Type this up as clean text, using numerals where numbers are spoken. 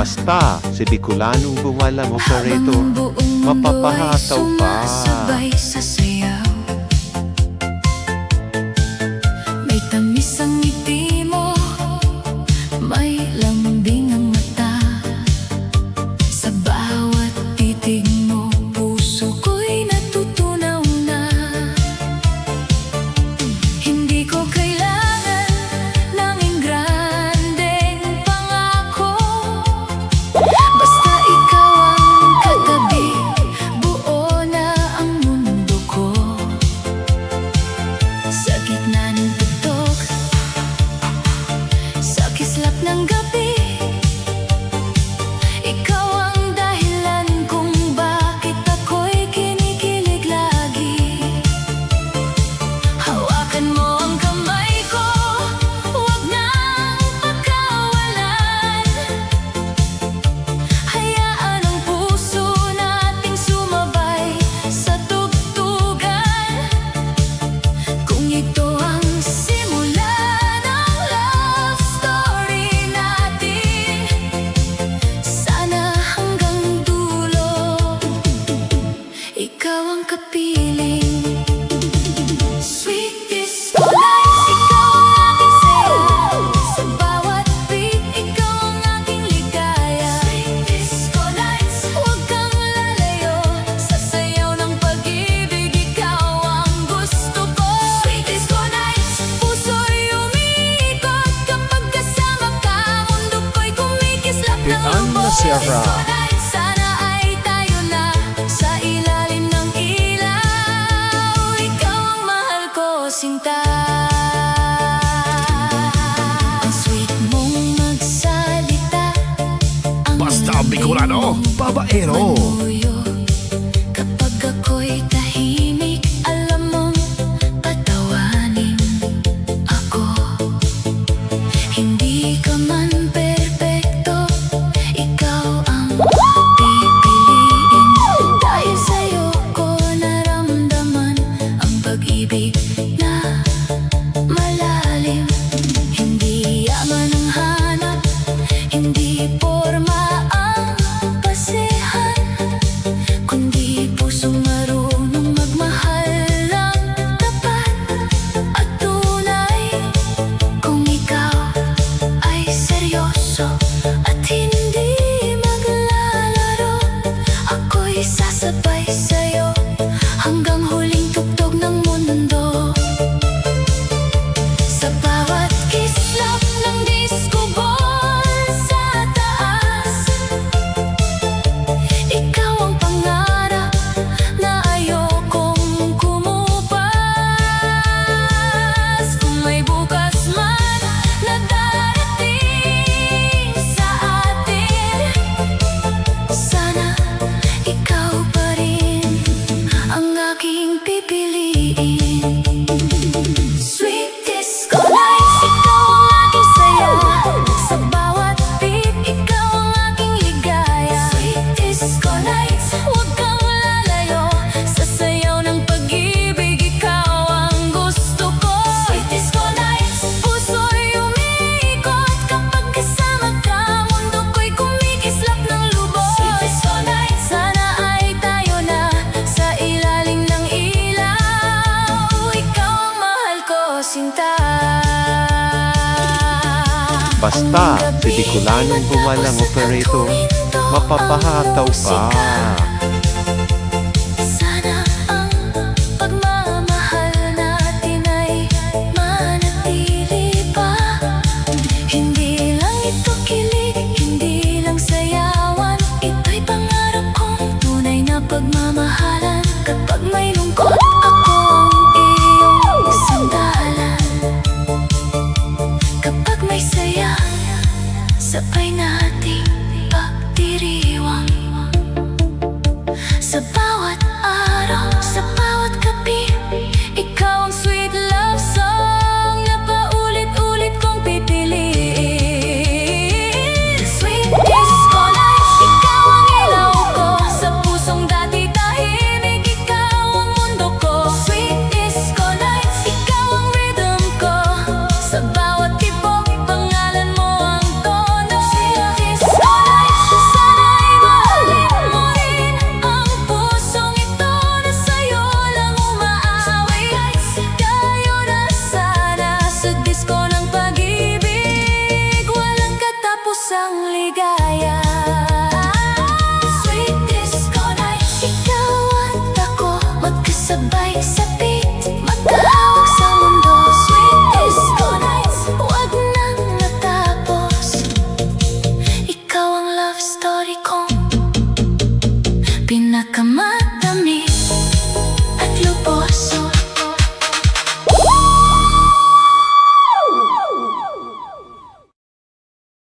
Basta, si Bicolanong buwalang operator, mapapahataw ka. Sumasabay sa sayaw. May tamis ang ngiti mo, may lambing ang mata. Sa bawat titig mo, puso ko'y natutunaw na. Hindi ko kailangan ng ingrandeng pangako. Basta ikaw ang katabi, buo na ang mundo ko. Sa gitna ng putok, sa kislap ng gabi, ikaw ang dahilan kung bakit ako'y kinikilig lagi. Hawakan mo ang kamay ko, huwag nang pagkawalan. Hayaan ang puso nating sumabay sa tugtugan. Kung ito ang simula ng love story natin, sana hanggang dulo ikaw ang kapiling. Sweet disco lights, ikaw ang aking saya. Sa bawat beat, ikaw ang aking ligaya. Sweet disco lights, huwag kang lalayo. Sa sayaw ng pag-ibig, ikaw ang gusto ko. Sweet disco nights, puso'y umiikot kapag kasama ka. Mundo ko'y kumikislap ng Pian lubos. Nasira. Disco nights, sana ay tayo na sa ilalim ng ilaw. Ikaw ang mahal ko, sinta. Ang sweet mong magsalita, ang Basta lamig Bicolano, mong babaero. panuyo. Kapag ako'y tahimik, alam mong patawanin ako. Hindi ka man perpekto, ikaw ang pipiliin. Dahil sa'yo ko naramdaman ang pag-ibig na malalim. Hindi yaman ang hanap, hindi porma ang basehan, kundi pusong marunong magmahal ng tapat at tunay. Kung ikaw ay seryoso at hindi maglalaro, ako'y sasabay sa'yo hanggang huling tugtog ng mundo. Sa bawat kislap ng disco ball sa taas, ikaw ang pangarap na ayokong kumupas. Kung may bukas man na darating sa atin, sana ikaw pa rin ang aking pipiliin. Sweet disco lights, ikaw ang aking saya. Sa bawat beat, ikaw ang aking ligaya. Sweet disco lights, huwag kang lalayo. Sa sayaw ng pag-ibig, ikaw ang gusto ko. Sweet disco lights, puso'y umiikot kapag kasama ka. Mundo ko'y kumikislap ng lubos. Sweet disco lights, sana ay tayo na sa ilalim ng ilaw. Ikaw ang mahal ko, sinta. Basta, si Bicolanong buwalang operator, mapapahataw ka.